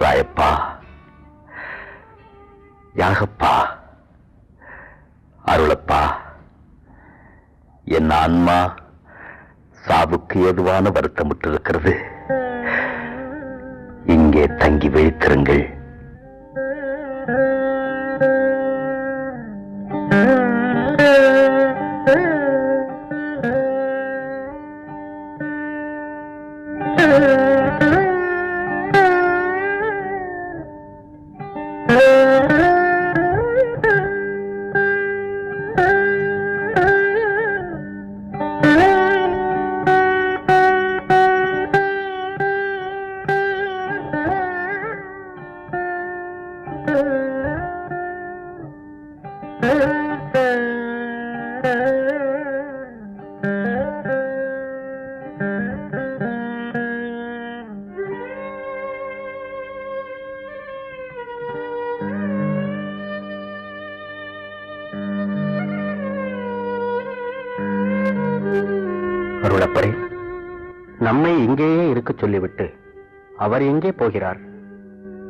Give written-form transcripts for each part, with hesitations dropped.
ராயப்பா, யாகப்பா, அருளப்பா, என் ஆன்மா சாவுக்கு ஏதுவான வருத்தமிட்டிருக்கிறது. இங்கே தங்கி விழித்திருங்கள். அருளப்பரே, நம்மை இங்கேயே இருக்க சொல்லிவிட்டு அவர் எங்கே போகிறார்?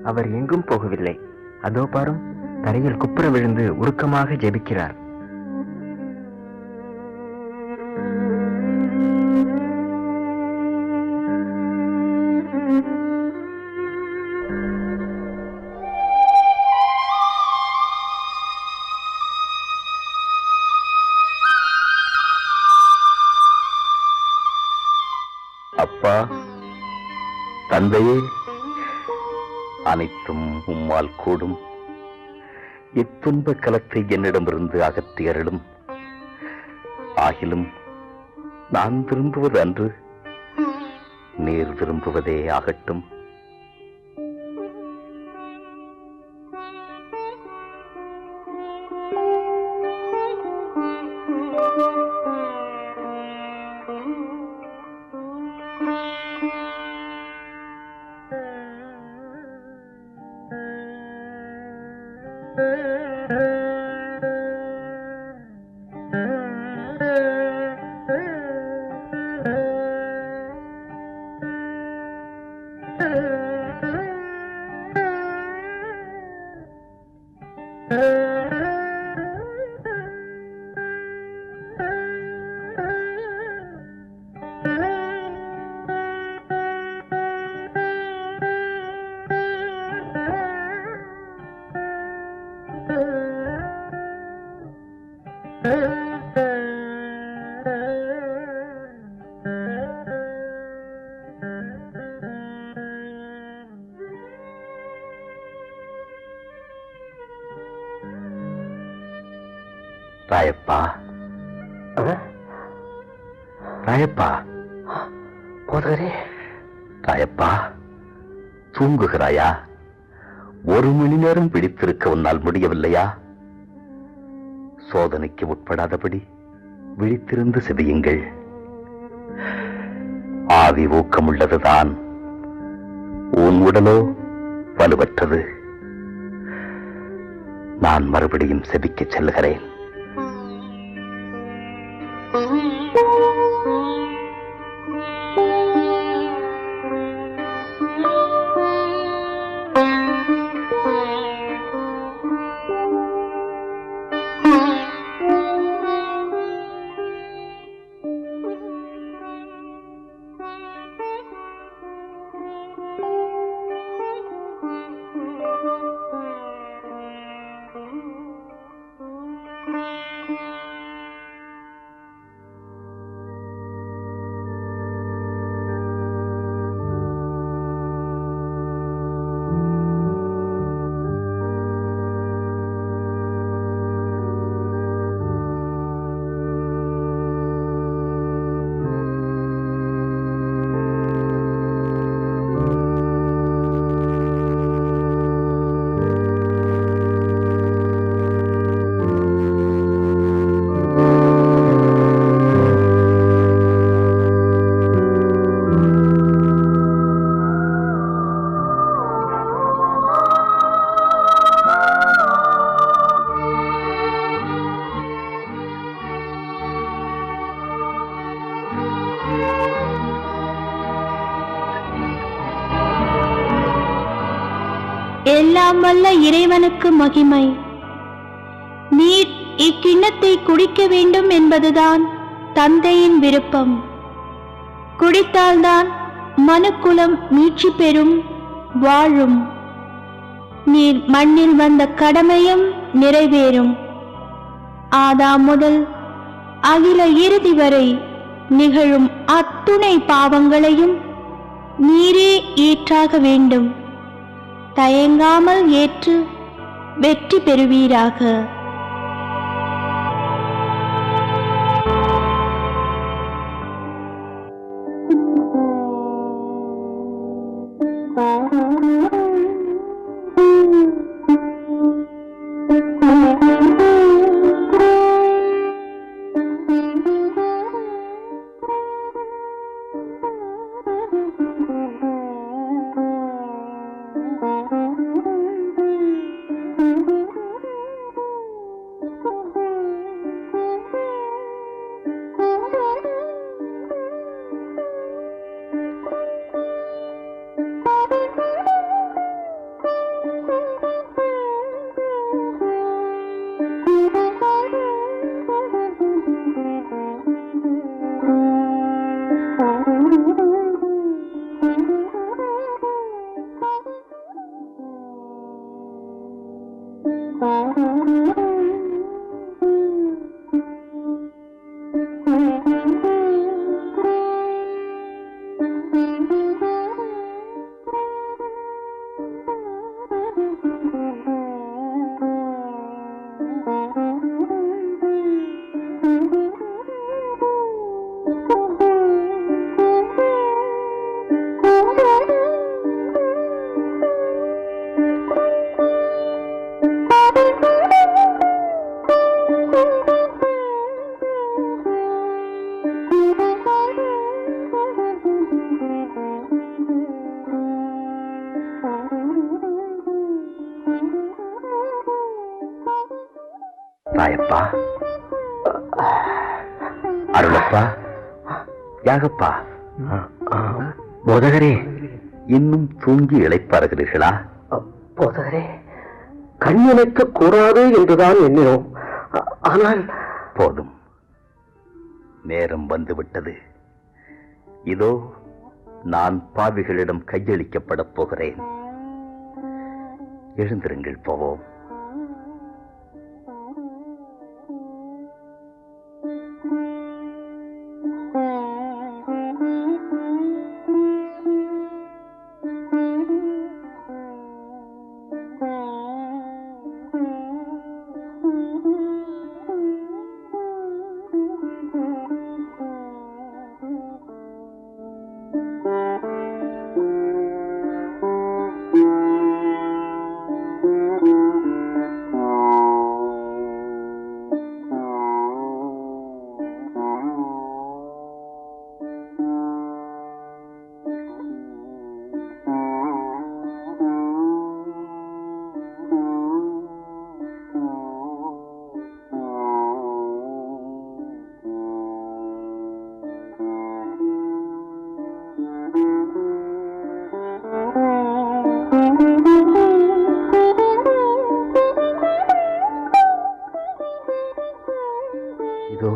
அவர் எங்கும் போகவில்லை. அதோ பாரும், தரையில் குப்புற விழுந்து உருக்கமாக ஜெபிக்கிறார். அப்பா, தந்தையே, அனைத்தும் உம்மால் கூடும். இத்துன்ப கலத்தை என்னிடமிருந்து அகற்றி அருளும். ஆகிலும் நான் விரும்புவது அன்று, நீர் விரும்புவதே ஆகட்டும். ராயப்பா, ராயப்பா, போதகரே, ராயப்பா, தூங்குகிறாயா? ஒரு மணி நேரம் பிடித்திருக்க உன்னால் முடியவில்லையா? சோதனைக்கு உட்படாதபடி விழித்திருந்து செவியுங்கள். ஆவி ஊக்கமுள்ளதுதான், உன் உடலோ வலுவற்றது. நான் மறுபடியும் செபிக்க செல்கிறேன். எல்லாம் வல்ல இறைவனுக்கு மகிமை. நீர் இக்கிண்ணத்தை குடிக்க வேண்டும் என்பதுதான் தந்தையின் விருப்பம். குடித்தால்தான் மனுக்குலம் மீட்சி பெறும், வாழும். நீர் மண்ணில் வந்த கடமையும் நிறைவேறும். ஆதாம் முதல் அகில இறுதி வரை நிகழும் அத்துணை பாவங்களையும் நீரே ஏற்றாக வேண்டும். தயங்காமல் ஏற்று வெற்றி பெறுவீராக. ராயப்பா, அருளப்பா, யாகப்பா, போதகரே, இன்னும் தூங்கி இளைப்பாறுகிறீர்களா? போதகரே, கண்ணிமைக்க கூடாது என்றுதான் எண்ணினோம். ஆனால் போதும், நேரம் வந்துவிட்டது. இதோ நான் பாவிகளிடம் கையளிக்கப்படப் போகிறேன். எழுந்திருங்கள், போவோம். இதோ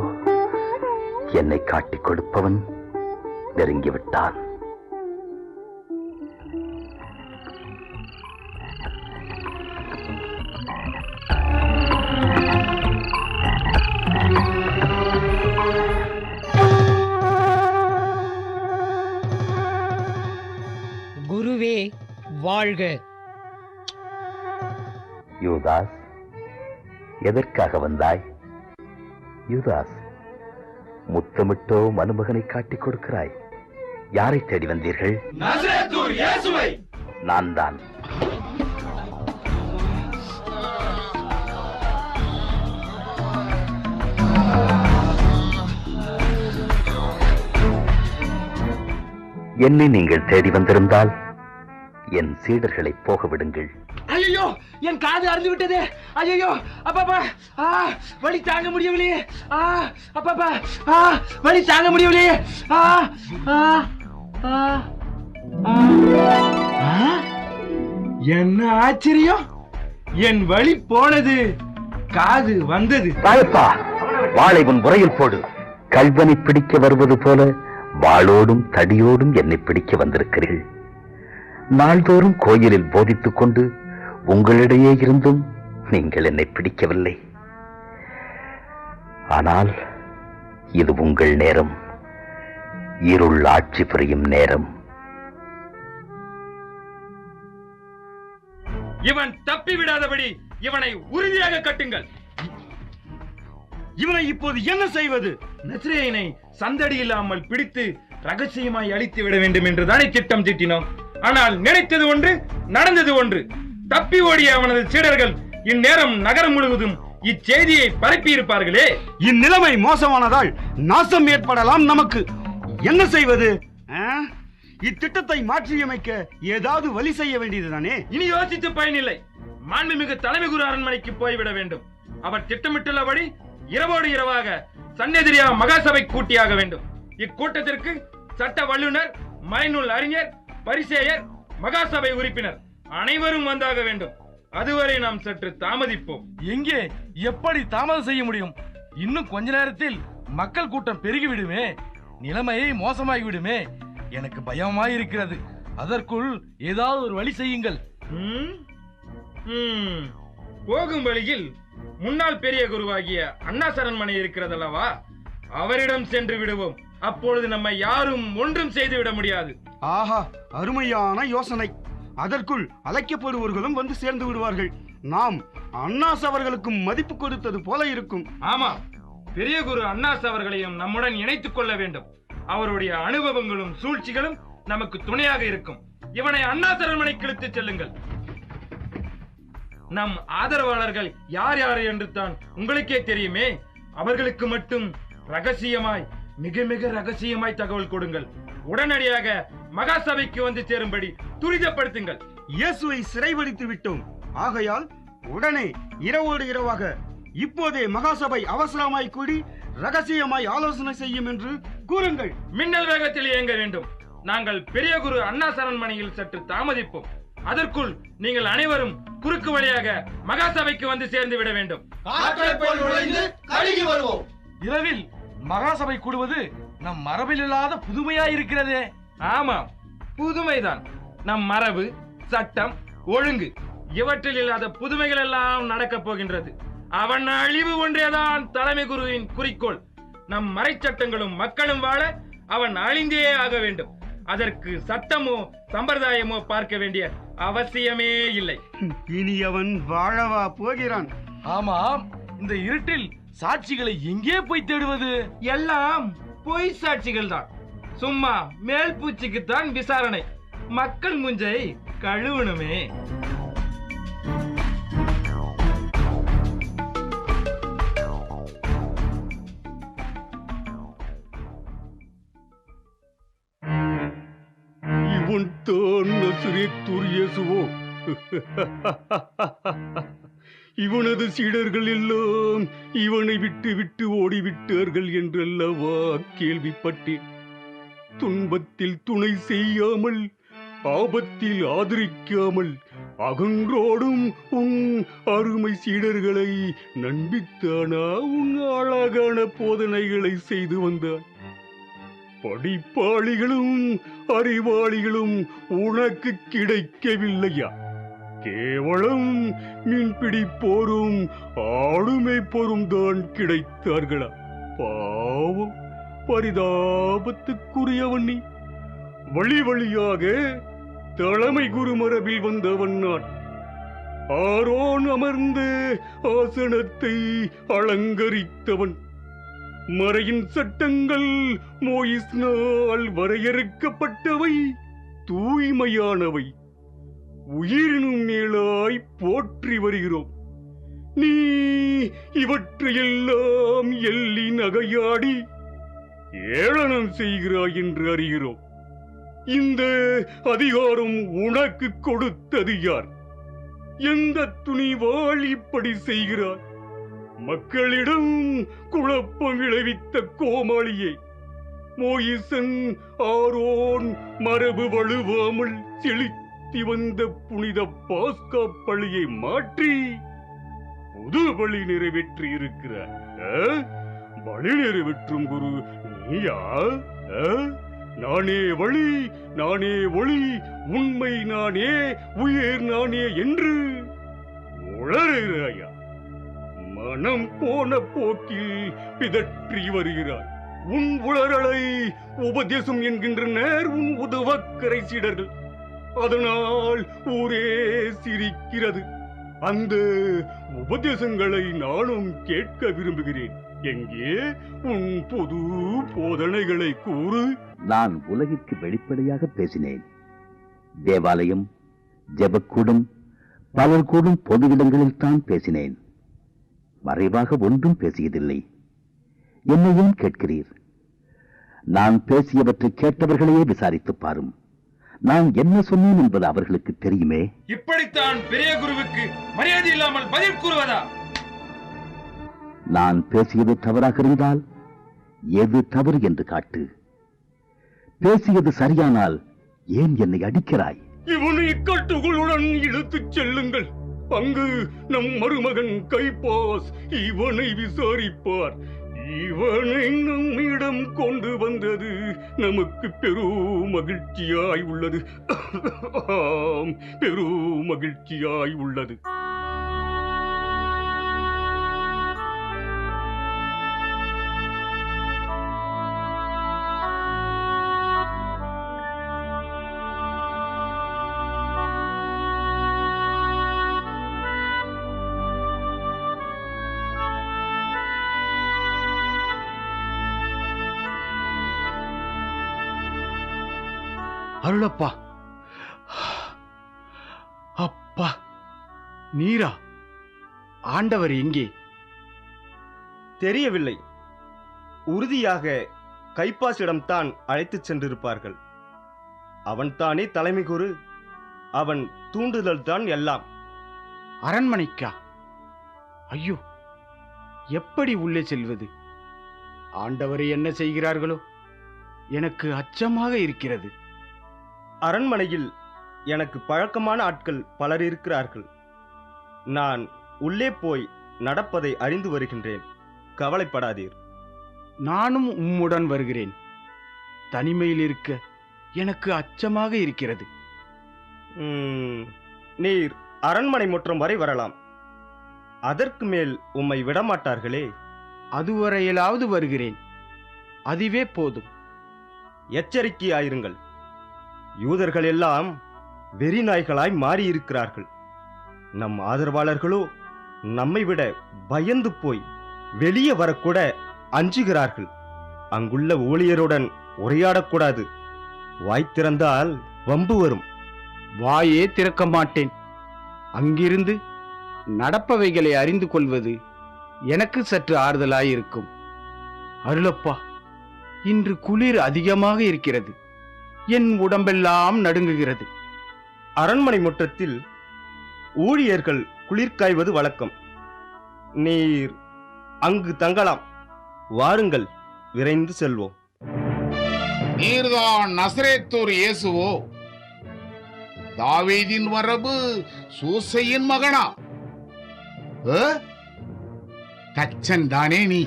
என்னை காட்டிக் கொடுப்பவன் நெருங்கிவிட்டான். குருவே வாழ்க. யூதாஸ், எதற்காக வந்தாய்? யூதாஸ், முத்தமிட்டோ மனுமகனை காட்டிக் கொடுக்கிறாய். யாரை தேடி வந்தீர்கள்? நான் தான். என்னை நீங்கள் தேடி வந்திருந்தால் என் சீடர்களை போக விடுங்கள். ஐயோ, என் காது அறுந்து விட்டதே. ஐயோ, அப்பப்பா, வலி தாங்க முடியவில்லையே. அப்பப்பா, வலி தாங்க முடியவில்லையே. என்ன ஆச்சரியம்! என் வழி போனது, காது வந்தது. ராயப்பா, வாளை உன் முறையில் போடு. கல்வனை பிடிக்க வருவது போல வாளோடும் தடியோடும் என்னை பிடிக்க வந்திருக்கிறீர்கள். நாள்தோறும் கோயிலில் போதித்துக் கொண்டு உங்களிடையே இருந்தும் நீங்கள் என்னை பிடிக்கவில்லை. ஆனால் இது உங்கள் நேரம், இருள் ஆட்சி புரியும் நேரம். இவன் தப்பி விடாதபடி இவனை உறுதியாக கட்டுங்கள். இவனை இப்போது என்ன செய்வது? நஸ்ரேயனை சந்தடி இல்லாமல் பிடித்து ரகசியமாய் அழித்து விட வேண்டும் என்று தானே திட்டம் தீட்டினோம். ஆனால் நினைத்தது ஒன்று, நடந்தது ஒன்று. தப்பி ஓடிய அவனது சீடர்கள் இந்நேரம் நகரம் முழுவதும் இச்செய்தியை பரப்பி இருப்பார்களே. இந்நிலைமை மோசமானதால் நாசம் ஏற்படலாம். நமக்கு என்ன செய்வது? இத்திட்டத்தை மாற்றியமைக்க ஏதாவது வழி செய்ய வேண்டியதுதானே. இனி யோசித்து பயனில்லை. மாண்புமிகு தலைமை குரு அரண்மனைக்கு போய்விட வேண்டும். அவர் திட்டமிட்டுள்ளபடி இரவோடு இரவாக சன்னெதிரியா மகாசபை கூட்டியாக வேண்டும். இக்கூட்டத்திற்கு சட்ட வல்லுநர், மறைநூல் அறிஞர், பரிசேயர், மகாசபை உறுப்பினர் அனைவரும் வந்தாக வேண்டும். அதுவரை நாம் சற்று தாமதிப்போம். எங்கே, எப்படி தாமதம் செய்ய முடியும்? இன்னும் கொஞ்ச நேரத்தில் மக்கள் கூட்டம் பெருகிவிடுமே, நிலைமை மோசமாகிவிடுமே. எனக்கு பயமாயிருக்கிறது. அதற்குள் ஏதாவது ஒரு வழி செய்யுங்கள். போகும் வழியில் முன்னாள் பெரிய குருவாகிய அண்ணா சரண்மனை இருக்கிறதல்லவா, அவரிடம் சென்று விடுவோம். அப்பொழுது நம்மை யாரும் ஒன்றும் செய்து விட முடியாது. ஆஹா, அருமையான யோசனை. அதற்குள் அழைக்கப்படுவர்களும் வந்து சேர்ந்து விடுவார்கள். நாம் அண்ணாஸ் அவர்களுக்கும் மதிப்பு கொடுத்தது போல இருக்கும். ஆமா, பெரிய குரு அண்ணாஸ் அவர்களையும் நம்முடன் இணைத்துக் கொள்ள வேண்டும். அவருடைய அனுபவங்களும் சூழ்ச்சிகளும் நமக்கு துணையாக இருக்கும். இவனை அண்ணா அரண்மனைக்கு இழுத்துச் செல்லுங்கள். நம் ஆதரவாளர்கள் யார் யார் என்று தான் உங்களுக்கே தெரியுமே. அவர்களுக்கு மட்டும் ரகசியமாய், மிக மிக ரகசியமாய் தகவல் கொடுங்கள். உடனடியாக மகாசபைக்கு வந்து சேரும்படி துரிதப்படுத்துங்கள். இயேசுவை சிறைபிடித்து விட்டோம். ஆகையால் உடனே இரவோடு இரவாக இப்போதே மகாசபை அவசரமாய் கூடி ரகசியமாய் ஆலோசனை செய்யும் என்று கூறுங்கள். மின்னல் வேகத்தில் இயங்க வேண்டும். நாங்கள் பெரிய குரு அண்ணா சரண்மனையில் சற்று தாமதிப்போம். அதற்குள் நீங்கள் அனைவரும் குறுக்கு வழியாக மகாசபைக்கு வந்து சேர்ந்து விட வேண்டும். இரவில் மகாசபை கூடுவது நம் மரபில் இல்லாத புதுமையாயிருக்கிறதே. ஆமாம், புதுமைதான். நம் மரபு, சட்டம், ஒழுங்கு இவற்றில் இல்லாத புதுமைகள் எல்லாம் நடக்கப் போகின்றது. அவன் அழிவு ஒன்றேதான் தலைமை குருவின் குறிக்கோள். நம் மறைச்சட்டங்களும் மக்களும் வாழ அவன் அழிந்தே ஆக வேண்டும். அதற்கு சட்டமோ சம்பிரதாயமோ பார்க்க வேண்டிய அவசியமே இல்லை. இனி அவன் வாழவா போகிறான்? ஆமாம், இந்த இருட்டில் சாட்சிகளை எங்கே போய் தேடுவது? எல்லாம் பொய் சாட்சிகள் தான். சும்மா மேல் பூச்சிக்குத்தான் விசாரணை. மக்கள் முஞ்சை கழுவணுமே. இவன் தான் நசரேத்தூர் இயேசுவோ? இவனது சீடர்கள் எல்லாம் இவனை விட்டு விட்டு ஓடிவிட்டார்கள் என்றல்லவா கேள்விப்பட்டேன். துன்பத்தில் துணை செய்யாமல், ஆபத்தில் ஆதரிக்காமல் அகன்றோடும் உன் அருமை சீடர்களை நம்பித்தானா உன் அழகான போதனைகளை செய்து வந்தார். படிப்பாளிகளும் அறிவாளிகளும் உனக்கு கிடைக்கவில்லையா? கேவலம் மீன்பிடி போரும் ஆளுமை போரும் தான் கிடைத்தார்களா? பாவம், பரிதாபத்துக்குரியவன் நீ. வழி வழியாக தலைமை குரு மரபில் வந்தவன் நான். ஆரோன் அமர்ந்த ஆசனத்தை அலங்கரித்தவன். மறையின் சட்டங்கள் மோயிஸ்னால் வரையறுக்கப்பட்டவை, தூய்மையானவை, உயிரினும் மேலாய் போற்றி வருகிறோம். நீ இவற்றையெல்லாம் எள்ளி நகையாடி ஏளனம் செய்கிறாய் என்று அறிகிறோம். இந்த அதிகாரம் உனக்கு கொடுத்தது யார்? எந்த துணிவால் இப்படி செய்கிறாய்? மக்களிடம் குழப்பம் விளைவித்த கோமாளியே, மோயிசன் ஆரோன் மரபு வலுவாமல் நடத்தி வந்த புனித பாஸ்கா பலியை மாற்றி புது பலி நிறைவேற்றி இருக்கிறார். பலி நிறைவேற்றும் குரு நீயா? நானே வழி, நானே ஒளி, உண்மை நானே, உயிர் நானே என்று உளறுகிறாயா? மனம் போன போக்கில் பிதற்றி வருகிறாய். உன் உளறலை உபதேசம் என்கின்றனர் உன் உதவக்கரை சீடர்கள். அதனால் ஊரே சிரிக்கிறது. அந்த உபதேசங்களை நானும் கேட்க விரும்புகிறேன். எங்கே உன் பொது போதனைகளை கூறு. நான் உலகிற்கு வெளிப்படையாக பேசினேன். தேவாலயம், ஜெபக்கூடம், பலர் கூடும் பொது இடங்களில் தான் பேசினேன். மறைவாக ஒன்றும் பேசியதில்லை. என்னை ஏன் கேட்கிறீர்? நான் பேசியவற்றை கேட்டவர்களையே விசாரித்து பாரும். நான் என்ன சொன்னேன் என்பது அவர்களுக்கு தெரியுமே. இப்படித்தான் பெரிய குருவுக்கு மரியாதை இல்லாமல் பதில் கூறுவதா? நான் பேசியது தவறாக இருந்தால் எது தவறு என்று காட்டு. பேசியது சரியானால் ஏன் என்னை அடிக்கிறாய்? இவனை கட்டுகளுடன் இழுத்துச் செல்லுங்கள். அங்கு நம் மருமகன் கைப்பாஸ் இவனை விசாரிப்பார். இவனை நம்மிடம் கொண்டு வந்தது நமக்கு பெரும் மகிழ்ச்சியாய் உள்ளது. ஆம், பெரும் மகிழ்ச்சியாய் உள்ளது. அருளப்பா, அப்பா, நீரா? ஆண்டவர் எங்கே? தெரியவில்லை. உறுதியாக கைப்பாசிடம்தான் அழைத்துச் சென்றிருப்பார்கள். அவன்தானே தலைமை குரு. அவன் தூண்டுதல் தான் எல்லாம். அரண்மனைக்கா? ஐயோ, எப்படி உள்ளே செல்வது? ஆண்டவரை என்ன செய்கிறார்களோ? எனக்கு அச்சமாக இருக்கிறது. அரண்மனையில் எனக்கு பழக்கமான ஆட்கள் பலர் இருக்கிறார்கள். நான் உள்ளே போய் நடப்பதை அறிந்து வருகின்றேன். கவலைப்படாதீர். நானும் உம்முடன் வருகிறேன். தனிமையில் இருக்க எனக்கு அச்சமாக இருக்கிறது. நீர் அரண்மனை முற்றம் வரை வரலாம். அதற்கு மேல் உம்மை விடமாட்டார்களே. அதுவரையிலாவது வருகிறேன். அதுவே போதும். எச்சரிக்கையாயிருங்கள். யூதர்கள் எல்லாம் வெறி நாய்களாய் மாறியிருக்கிறார்கள். நம் ஆதரவாளர்களோ நம்மை விட பயந்து போய் வெளியே வரக்கூட அஞ்சுகிறார்கள். அங்குள்ள ஊழியருடன் உரையாடக்கூடாது. வாய் திறந்தால் வம்பு வரும். வாயே திறக்க மாட்டேன். அங்கிருந்து நடப்பவைகளை அறிந்து கொள்வது எனக்கு சற்று ஆறுதலாயிருக்கும். அருளப்பா, இன்று குளிர் அதிகமாக இருக்கிறது. என் உடம்பெல்லாம் நடுங்குகிறது. அரண்மனை முற்றத்தில் ஊழியர்கள் குளிர்காய்வது வழக்கம். நீர் அங்கு தங்கலாம். வாருங்கள், விரைந்து செல்வோம். நீர்தான் நசரேத்தூர் இயேசுவோ? தாவீதின் மரபு சூசையின் மகனா? தச்சன் தானே நீ?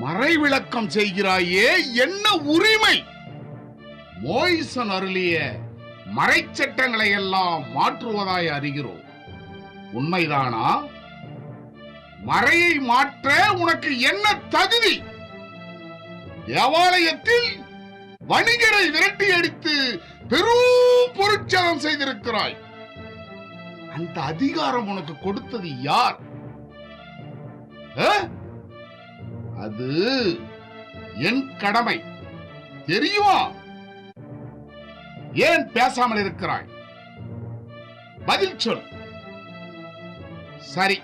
மறைவிளக்கம் செய்கிறாயே, என்ன உரிமை? மோய்சன் அருளிய மறைச்சட்டங்களை எல்லாம் மாற்றுவதாய் அறிகிறோம். உண்மைதானா? மறையை மாற்ற உனக்கு என்ன தகுதி? தேவாலயத்தில் வணிகரை விரட்டி அடித்து பெரும் பொருட்சேதம் செய்திருக்கிறாய். அந்த அதிகாரம் உனக்கு கொடுத்தது யார்? அது என் கடமை, தெரியுமா? ஏன் பேசாமல் இருக்கிறாய்? பதில் சொல். சரி,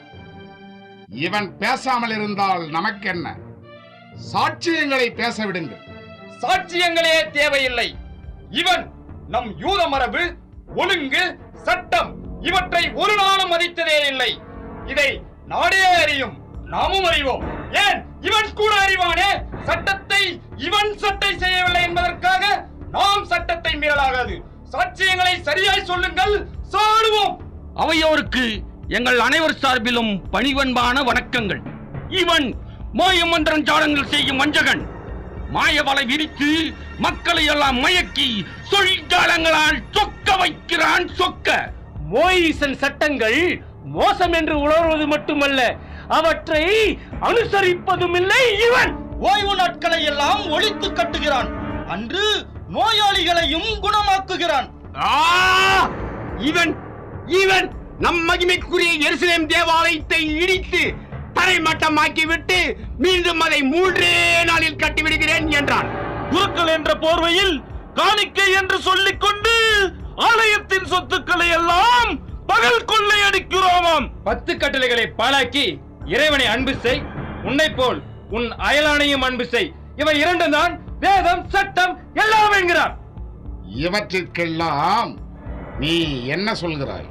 இவன் பேசாமல் இருந்தால் நமக்கென்ன? சாட்சியங்களை பேச விடுங்கள். சாட்சியங்களே தேவையில்லை. இவன் நம் யூத மரபு, ஒழுங்கு, சட்டம் இவற்றை ஒரு நாளும் மதித்ததே இல்லை. இதை நாடே அறியும், நாமும் அறிவோம். ஏன் இவன் கூட அறிவானே? சட்டத்தை இவன் சட்டை செய்யவில்லை என்பதற்காக நாம் சட்டத்தை மீறலாகாது. சாட்சியங்களை சரி சொல்லுங்கள், சாடுவோம். அவையோருக்கு எங்கள் அனைவர் சார்பிலும் பணிவன்பான வணக்கங்கள். இவன் மாயமந்திரம் ஜாலங்கள் செய்யும் வஞ்சகன். மாயவலை விரித்து மக்களை எல்லாம் மயக்கி சொல்ஜாலங்களால் சொக்க வைக்கிறான். சொக்க மோயிசன் சட்டங்கள் மோசம் என்று உணர்வது மட்டுமல்ல, அவற்றை அனுசரிப்பதும் இல்லை. இவன் ஓய்வு நாட்களை எல்லாம் ஒழித்து கட்டுகிறான். அன்று நோயாளிகளையும் குணமாக்குகிறான். இவன் இவன் நம் மகிமைக்குரிய எருசலேம் தேவாலயத்தை இடித்து தரைமட்டமாக்கிவிட்டு மீண்டும் அதை 3 நாளில் கட்டிவிடுகிறேன் என்றான். குருக்கள் என்ற போர்வையில் காணிக்கை என்று சொல்லிக் கொண்டு ஆலயத்தின் சொத்துக்களை எல்லாம் பகல் கொள்ளையடிக்கிறோமாம். 10 கட்டளைகளை பாழாக்கி இறைவனை அன்பு செய், உன்னை போல் உன் அயலானையும் அன்பு செய். இவை 2 தான் வேதம், சட்டம் எல்லாம் என்கிறார். இவற்றிற்கெல்லாம் நீ என்ன சொல்கிறாய்?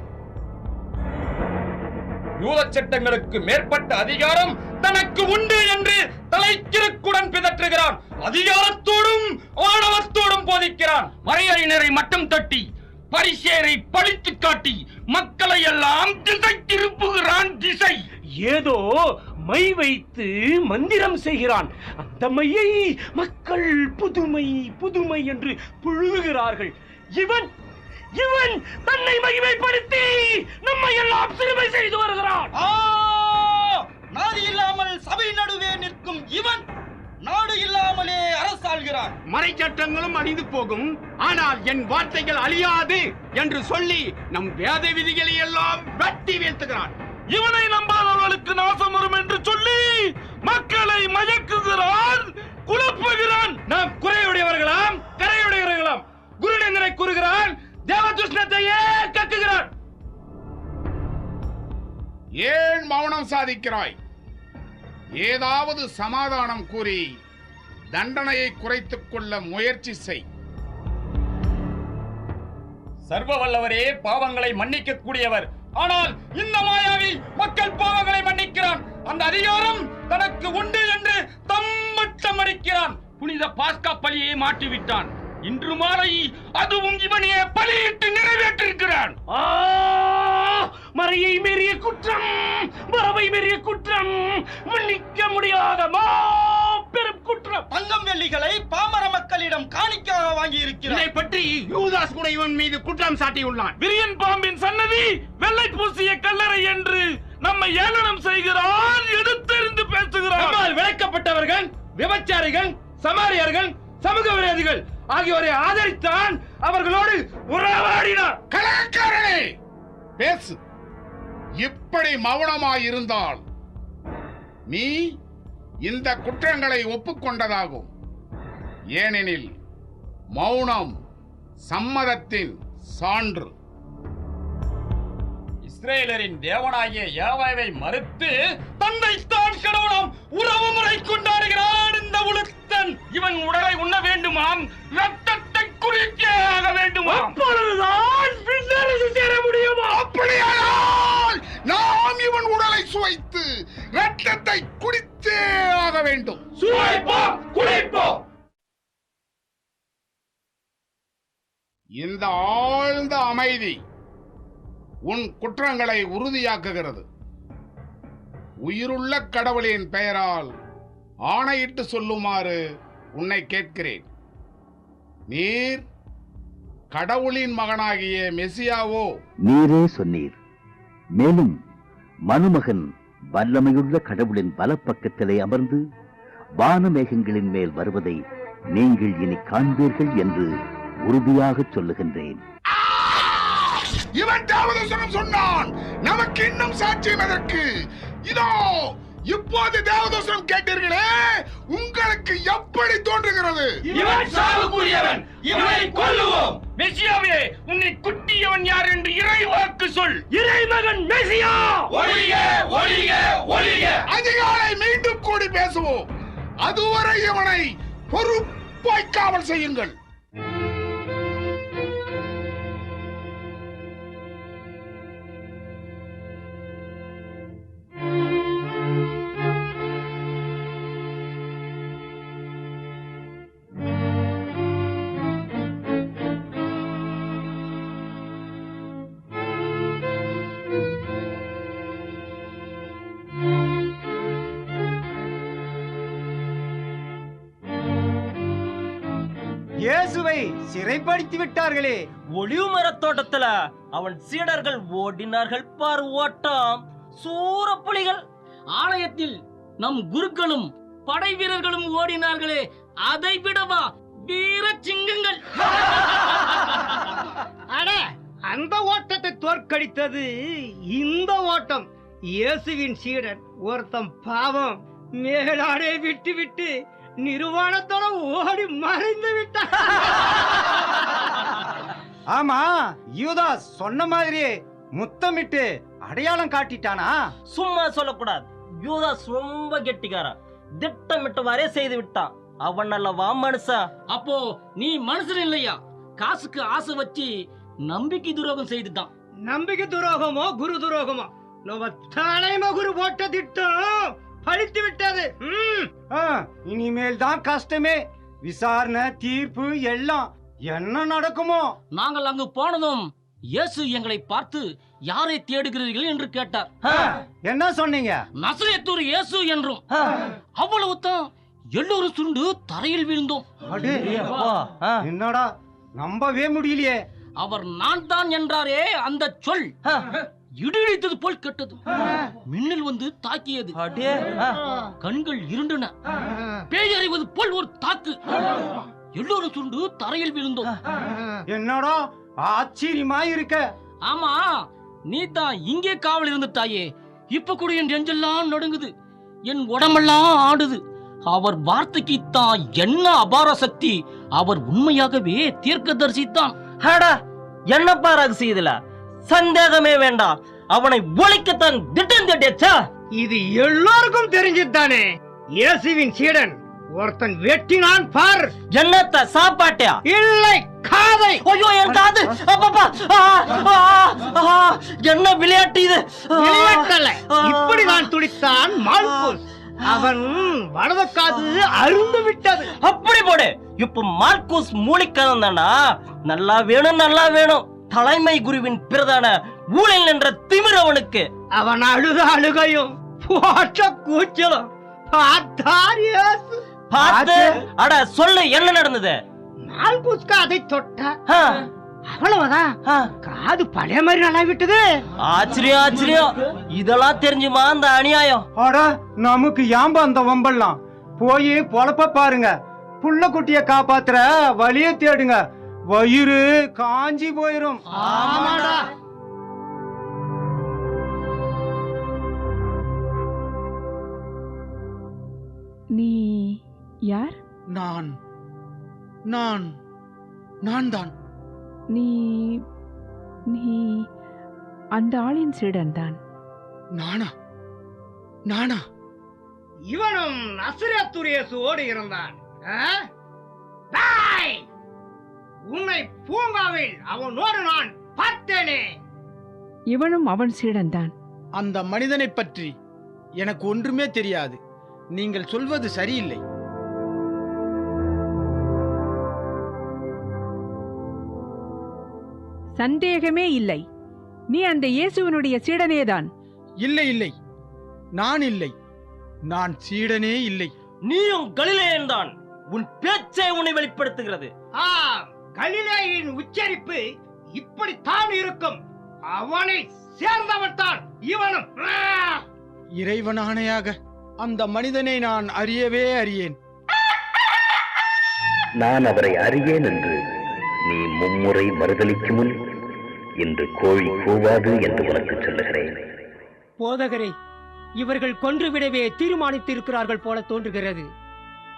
யூத சட்டங்களுக்கு மேற்பட்ட அதிகாரம் தனக்கு உண்டு என்று தலைக்கிறுக்குடன் பிதற்றுகிறான். அதிகாரத்தோடும் ஆணவத்தோடும் போதிக்கிறான். மறையறிஞரை மட்டம் தட்டி பரிசேரை பழித்து காட்டி மக்களை எல்லாம் திசை திருப்புகிறான். திசை ஏதோ மை வைத்து மந்திரம் செய்கிறான். அந்த மையை மக்கள் புதுமை புதுமை என்று புழுகுகிறார்கள். இவன் இவன் தன்னை மகிமைப்படுத்தி நம்மை எல்லாம் சிறுமை செய்து வருகிறான். நாடு இல்லாமல் சபை நடுவே நிற்கும் இவன் நாடு இல்லாமலே அரசாள்கிறான். மறை சட்டங்களும் அழிந்து போகும், ஆனால் என் வார்த்தைகள் அழியாது என்று சொல்லி நம் வேத விதிகளை எல்லாம் வெட்டி வீழ்த்துகிறான். இவனை நம்பாதவர்களுக்கு நாசம் வரும் என்று சொல்லி மக்களை மயக்குகிறான், குழப்புகிறான். நாம் குறையுடையவர்களாம், கரையுடையவர்களாம். குருநேந்தனை கூறுகிறான், தேவதுஷ்ணத்தையே கக்குகிறான். ஏன் மௌனம் சாதிக்கிறாய்? ஏதாவது சமாதானம் கூறி தண்டனையை குறைத்துக் கொள்ள முயற்சி செய். சர்வ வல்லவரே பாவங்களை மன்னிக்க கூடியவர். ஆனால் இந்த மாயாவி மக்கள் பாவங்களை மன்னிக்கிறான். அந்த அதிகாரம் தனக்கு உண்டு என்று தம்மட்டம் அடிக்கிறான். புனித பாஸ்கா பலியை மாற்றிவிட்டான். இன்று மாலை அதுவும் இவனையே பலியிட்டு நிறைவேற்றிருக்கிறான். மறையை மீறிய குற்றம், மரபை மீறிய குற்றம், மன்னிக்க முடியாத மாபெரும் குற்றம். தங்கம் வெள்ளிகளை பாமர மக்களிடம் காணிக்காக வாங்கி இருக்கிறார். இதை பற்றி யூதாஸ் கூட இவன் மீது குற்றம் சாட்டியுள்ளான். விரியன் பாம்பின் சன்னதி வெள்ளை பூசிய கல்லறை என்று நம்மை ஏளனம் செய்கிறான், எடுத்தெறிந்து பேசுகிறான். விளக்கப்பட்டவர்கள், விபச்சாரிகள், சமாரியர்கள், சமூக விரோதிகள் ஆகியோரை ஆதரித்தான், அவர்களோடு உறவாடினார். கலகக்காரனே, பேசு. இப்படி மௌனமாயிருந்தால் நீ இந்த குற்றங்களை ஒப்புக்கொண்டதாகும். ஏனெனில் மௌனம் சம்மதத்தின் சான்று. இஸ்ரேலரின் தேவனாகிய யெகோவாவை மறுத்து தன்னை தான் கடவுளாம் உறவு முறை கொண்டாடுகிறான் இந்த உளுத்தன். இவன் உடலை உண்ண வேண்டுமாம், ரத்தத்தை குடித்தே ஆக வேண்டுமாம். அப்பொழுதுதான் விண்ணரசு சேர முடியுமா? அப்படியானால் நாம் இவன் உடலை சுவைத்து ரத்தத்தை குடித்தே ஆக வேண்டும். சுவைப்போம், குடிப்போம். இந்த ஆழ்ந்த அமைதி உன் குற்றங்களை உறுதியாக்குகிறது. உயிருள்ள கடவுளின் பெயரால் ஆணையிட்டு சொல்லுமாறு உன்னை கேட்கிறேன். நீர் கடவுளின் மகனாகிய மெசியாவோ? நீரே சொன்னீர். மேலும் மனுமகன் வல்லமையுள்ள கடவுளின் வலப்பக்கத்திலே அமர்ந்து வானமேகங்களின் மேல் வருவதை நீங்கள் இனி காண்பீர்கள் என்று உறுதியாக சொல்லுகின்றேன். இவன் தேவதூஷணம் சொன்னான். நமக்கு இன்னும் சாட்சியம் எதற்கு? இதோ இப்போது தேவதூஷணம் கேட்டீர்களே, உங்களுக்கு எப்படி தோன்றுகிறது? இவன் சாவுக்குரியவன், இவனை கொல்லுவோம். மெசியாவே, உன்னை குட்டியவன் யார் என்று இறைவாக்கு சொல். இறைமகன் மெசியா! ஒளிய, ஒளிய, ஒளிய. அதிகாலை மீண்டும் கூடி பேசுவோம். அதுவரை இவனை பொறுப்பாய் காவல் செய்யுங்கள். இயேசுவை சிறைப்படுத்தி விட்டார்களே. ஒளிவு மரத்தோட்டத்துல அவன் சீடர்கள் ஓடினார்கள் பார் ஓட்டம், சூரப்புலிகள். ஆலயத்தில் நம் குருக்களும் படை வீரர்களும் ஓடினார்களே, அதை விடவா வீர சிங்கங்கள். அட, அந்த ஓட்டத்தை தோற்கடித்தது இந்த ஓட்டம். இயேசுவின் சீடன் ஒருத்தம் பாவம் மேலாடை விட்டு விட்டு நிர்வாணத்தோட ஓடி மறைந்து விட்டான். ஆமா, யூதாஸ் சொன்ன மாதிரியே முத்தமிட்டு அடையாளம் காட்டிட்டானா? சும்மா சொல்லக்கூடாது. யூதாஸ் ரொம்ப கெட்டிக்காரன், திட்டமிட்டவாறே செய்து விட்டான். அவன் அல்லவா மனுஷா? அப்போ நீ மனுஷன் இல்லையா? காசுக்கு ஆசை வச்சு நம்பிக்கை துரோகம் செய்துட்டான். நம்பிக்கை துரோகமோ குரு துரோகமோ, நம்ம தலைமை குரு போட்ட திட்டம் பழித்து விட்டது. இனிமேல் தான் கஷ்டமே. விசாரணை, தீர்ப்பு எல்லாம் என்ன நடக்குமோ? நாங்கள் அங்கு போனதும் இயேசு எங்களை பார்த்து யாரை தேடுகிறீர்கள் என்று கேட்டார். என்ன சொன்னீங்க? நசரேத்தூர் இயேசு என்றும். அவ்வளவுதான், எல்லோரும் சுருண்டு தரையில் விழுந்தோம். என்னடா, நம்பவே முடியலையே. அவர் நான் தான் என்றாரே, அந்த சொல் இடித்தது போல் கெட்டது. மின்னல் வந்து தாக்கியது, கண்கள் இருண்டன. பேயறிவது போல் ஒரு தாக்கு. எல்லோரும் சுருண்டு தரையில் விழுந்தோம். என்னடா ஆச்சரியமா இருக்க. ஆமா, நீ தான் இங்கே காவல் இருந்துட்டாயே. இப்ப கூட என் நெஞ்செல்லாம் நடுங்குது, என் உடம்பெல்லாம் ஆடுது. அவர் வார்த்தைக்கு தான் என்ன அபார சக்தி. அவர் உண்மையாகவே தீர்க்கதரிசித்தான். என்ன பாராக செய்தல, சந்தேகமே வேண்டாம். அவனை ஒழிக்கத்தான் திட்டம் தட்டியாச்சா? இது எல்லோருக்கும் தெரிஞ்சுதானே. இயேசுவின் சீடன் ஒருத்தன் வெட்டினான் பார். என்னத்த சாப்பாட்டியா? இல்லை, காதை. ஐயோ, என் காது. என்ன விளையாட்டு இது? விளையாட்டல்ல, இப்படிதான் துடித்தான் மால்குஸ். அவன் வலது காது அருந்து விட்டது. அப்படி போடு. இப்ப மார்க்கூஸ் மூலிக்கணம் தானா? நல்லா வேணும், நல்லா வேணும். தலைமை குருவின் பிரதான ஊழல் என்ற திமிரவனுக்கு. அவன் அழுத அழுகையும் போட்ட கூச்சலும் பார்த்தார் இயேசு. பார்த்து அட சொல்லு, என்ன நடந்தது? மால்குஸ்க்கு அதை தொட்ட, அவ்வளவுதான். காது பழைய மாதிரி நல்லா விட்டது. ஆச்சரியம், ஆச்சரியம். இதெல்லாம் தெரிஞ்சுமா அந்த அநியாயம்? அட, நமக்கு ஏம்பா அந்த வம்பெல்லாம்? போய் பொழப்ப பாருங்க. புள்ள குட்டிய காப்பாத்துற வழிய தேடுங்க. வயிறு காஞ்சி போயிரும். ஆமாடா. நீ யார்? நான் தான். நீ நீ அந்த ஆளின் சீடன் தான். நானா? இவனும் நசரேத்தூர் இயேசுவோடு இருந்தான். உன்னை பூங்காவில் அவனோடு நான் பார்த்தேனே. இவனும் அவன் சீடன் தான். அந்த மனிதனை பற்றி எனக்கு ஒன்றுமே தெரியாது. நீங்கள் சொல்வது சரியில்லை. சந்தேகமே இல்லை, நீ அந்த இயேசுவனுடைய சீடனேதான். இல்லை, நான் இல்லை. நான் சீடனே இல்லை. நீயும் கலிலேயன் தான். உன் பேச்சை உன்னை வெளிப்படுத்துகிறது. கலிலேயின் உச்சரிப்பு இப்படித்தான் இருக்கும். அவனை சேர்ந்தவன் தான் இவனும். இறைவனானையாக அந்த மனிதனை நான் அறியவே அறியேன். நான் அவரை அறியேன் என்று நீ மும்முறை மறுதலிக்கும் முன் இன்று கோழி கூவாது என்று உனக்கு சொல்லுகிறேன். போதகரே, இவர்கள் கொன்றுவிடவே தீர்மானித்திருக்கிறார்கள் போல தோன்றுகிறது.